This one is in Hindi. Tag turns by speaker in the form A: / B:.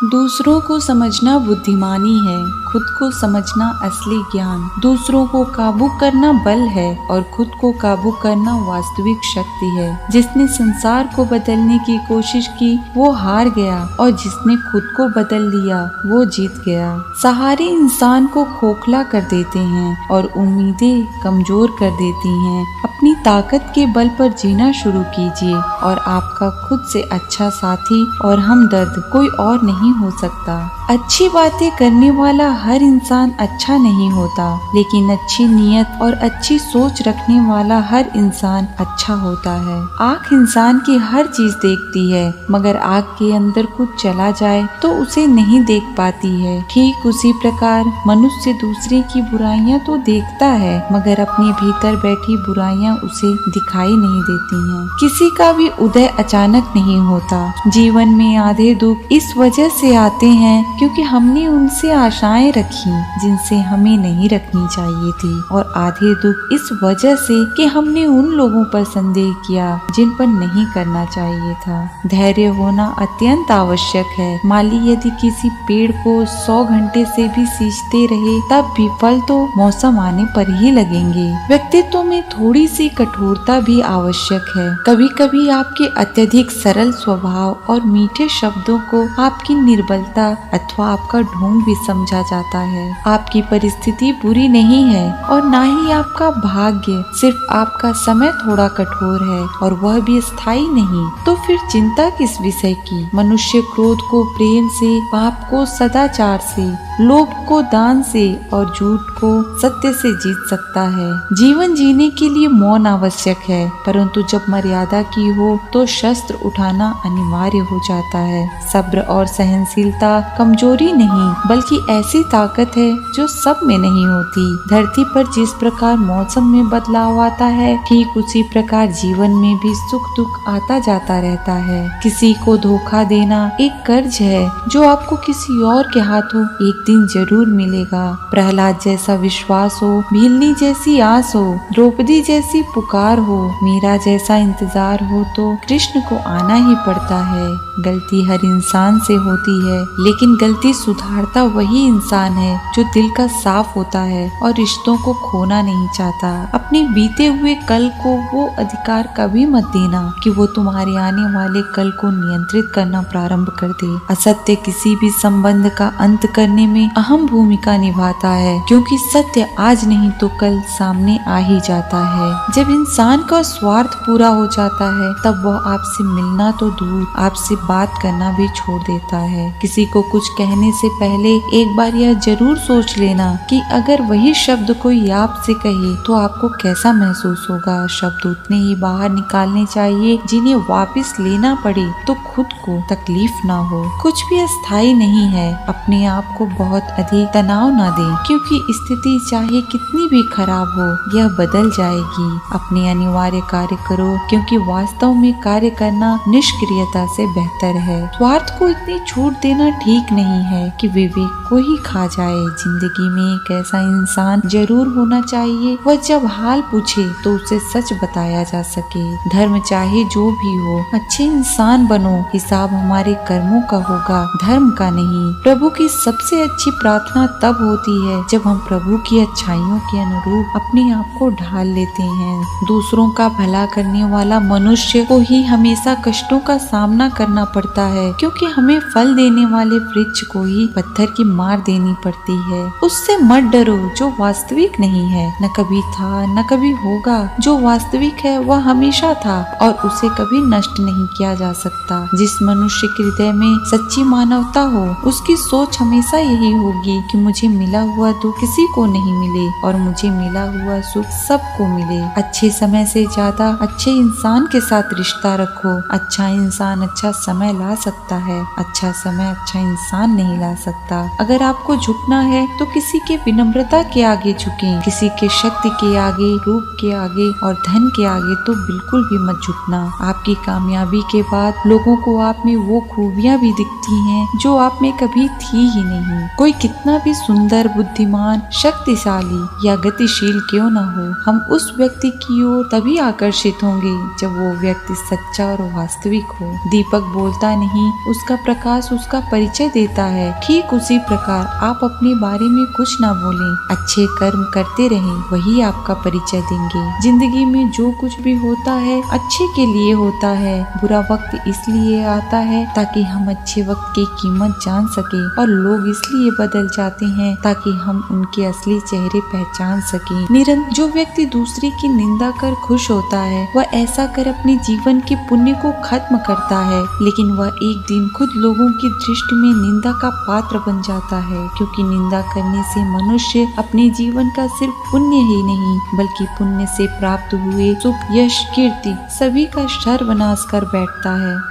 A: दूसरों को समझना बुद्धिमानी है, खुद को समझना असली ज्ञान। दूसरों को काबू करना बल है और खुद को काबू करना वास्तविक शक्ति है। जिसने संसार को बदलने की कोशिश की वो हार गया और जिसने खुद को बदल लिया वो जीत गया। सहारे इंसान को खोखला कर देते हैं और उम्मीदें कमजोर कर देती हैं। अपनी ताकत के बल पर जीना शुरू कीजिए और आपका खुद से अच्छा साथी और हमदर्द कोई और नहीं हो सकता। अच्छी बातें करने वाला हर इंसान अच्छा नहीं होता, लेकिन अच्छी नीयत और अच्छी सोच रखने वाला हर इंसान अच्छा होता है। आँख इंसान की हर चीज देखती है, मगर आँख के अंदर कुछ चला जाए तो उसे नहीं देख पाती है। ठीक उसी प्रकार मनुष्य दूसरे की बुराइयां तो देखता है, मगर अपने भीतर बैठी बुराइयां उसे दिखाई नहीं देती हैं। किसी का भी उदय अचानक नहीं होता। जीवन में आधे दुख इस वजह से आते हैं क्योंकि हमने उनसे आशाएं रखी जिनसे हमें नहीं रखनी चाहिए थी, और आधे दुख इस वजह से कि हमने उन लोगों पर संदेह किया जिन पर नहीं करना चाहिए था। धैर्य होना अत्यंत आवश्यक है। माली यदि किसी पेड़ को 100 घंटे से भी सींचते रहे तब भी फल तो मौसम आने पर ही लगेंगे। व्यक्तित्व में थोड़ी सी कठोरता भी आवश्यक है। कभी कभी आपके अत्यधिक सरल स्वभाव और मीठे शब्दों को आपकी निर्बलता अथवा आपका ढोंग भी समझा जाता है। आपकी परिस्थिति बुरी नहीं है और ना ही आपका भाग्य, सिर्फ आपका समय थोड़ा कठोर है और वह भी स्थायी नहीं। तो फिर चिंता किस विषय की? मनुष्य क्रोध को प्रेम से, पाप को सदाचार से, लोभ को दान से और झूठ को सत्य से जीत सकता है। जीवन जीने के लिए मौन आवश्यक है, परंतु जब मर्यादा की हो तो शस्त्र उठाना अनिवार्य हो जाता है। सब्र और सहनशीलता कमजोरी नहीं बल्कि ऐसी ताकत है जो सब में नहीं होती। धरती पर जिस प्रकार मौसम में बदलाव आता है, ठीक उसी प्रकार जीवन में भी सुख दुख आता जाता रहता है। किसी को धोखा देना एक कर्ज है जो आपको किसी और के हाथों एक दिन जरूर मिलेगा। प्रहलाद जैसा विश्वास हो, भीलनी जैसी आस हो, द्रौपदी जैसी पुकार हो, मीरा जैसा इंतजार हो तो कृष्ण को आना ही पड़ता है। गलती हर इंसान से होती है, लेकिन गलती सुधारता वही इंसान है जो दिल का साफ होता है और रिश्तों को खोना नहीं चाहता। अपने बीते हुए कल को वो अधिकार कभी मत देना कि वो तुम्हारे आने वाले कल को नियंत्रित करना प्रारंभ कर दे। असत्य किसी भी संबंध का अंत करने में अहम भूमिका निभाता है, क्योंकि सत्य आज नहीं तो कल सामने आ ही जाता है। जब इंसान का स्वार्थ पूरा हो जाता है तब वह आपसे मिलना तो दूर, आपसे बात करना भी छोड़ देता है। किसी को कुछ कहने से पहले एक बार यह जरूर सोच लेना कि अगर वही शब्द कोई आपसे कहे तो आपको कैसा महसूस होगा। शब्द उतने ही बाहर निकालने चाहिए जिन्हें वापस लेना पड़े तो खुद को तकलीफ ना हो। कुछ भी अस्थायी नहीं है। अपने आप को बहुत अधिक तनाव ना दें, क्योंकि स्थिति चाहे कितनी भी खराब हो यह बदल जाएगी। अपने अनिवार्य कार्य करो, क्योंकि वास्तव में कार्य करना निष्क्रियता से बेहतर है। स्वार्थ को इतनी छूट देना ठीक नहीं है कि विवेक को ही खा जाए। जिंदगी में एक ऐसा इंसान जरूर होना चाहिए वह जब हाल पूछे तो उसे सच बताया जा सके। धर्म चाहे जो भी हो, अच्छे इंसान बनो। हिसाब हमारे कर्मों का होगा, धर्म का नहीं। प्रभु की सबसे अच्छी प्रार्थना तब होती है जब हम प्रभु की अच्छाइयों के अनुरूप अपने आप को ढाल लेते हैं। दूसरों का भला करने वाला मनुष्य को ही हमेशा कष्टों का सामना करना पड़ता है, क्योंकि हमें फल देने वाले वृक्ष को ही पत्थर की मार देनी पड़ती है। उससे मत डरो जो वास्तविक नहीं है, न कभी था न कभी होगा। जो वास्तविक है वह हमेशा था और उसे कभी नष्ट नहीं किया जा सकता। जिस मनुष्य के हृदय में सच्ची मानवता हो उसकी सोच हमेशा यही होगी कि मुझे मिला हुआ दुख किसी को नहीं मिले और मुझे मिला हुआ सुख सबको मिले। अच्छे समय से ज्यादा अच्छे इंसान के साथ रिश्ता रखो। अच्छा इंसान अच्छा समय ला सकता है, अच्छा समय अच्छा इंसान नहीं ला सकता। अगर आपको झुकना है तो किसी के विनम्रता के आगे झुकें, किसी के शक्ति के आगे, रूप के आगे और धन के आगे तो बिल्कुल भी मत झुकना। आपकी कामयाबी के बाद लोगों को आप में वो खूबियाँ भी दिखती हैं जो आप में कभी थी ही नहीं। कोई कितना भी सुंदर, बुद्धिमान, शक्तिशाली या गतिशील क्यों न हो, हम उस व्यक्ति की ओर तभी आकर्षित होंगे जब वो व्यक्ति सच्चा और वास्तविक हो। दीपक बोलता नहीं, उसका प्रकाश बस उसका परिचय देता है। ठीक उसी प्रकार आप अपने बारे में कुछ न बोलें, अच्छे कर्म करते रहें, वही आपका परिचय देंगे। जिंदगी में जो कुछ भी होता है अच्छे के लिए होता है। बुरा वक्त इसलिए आता है ताकि हम अच्छे वक्त की कीमत जान सके, और लोग इसलिए बदल जाते हैं ताकि हम उनके असली चेहरे पहचान सके। निरंतर जो व्यक्ति दूसरे की निंदा कर खुश होता है, वह ऐसा कर अपने जीवन के पुण्य को खत्म करता है, लेकिन वह एक दिन खुद लोगों की दृष्टि में निंदा का पात्र बन जाता है, क्योंकि निंदा करने से मनुष्य अपने जीवन का सिर्फ पुण्य ही नहीं बल्कि पुण्य से प्राप्त हुए सुख, यश, कीर्ति सभी का सर्वनाश कर बैठता है।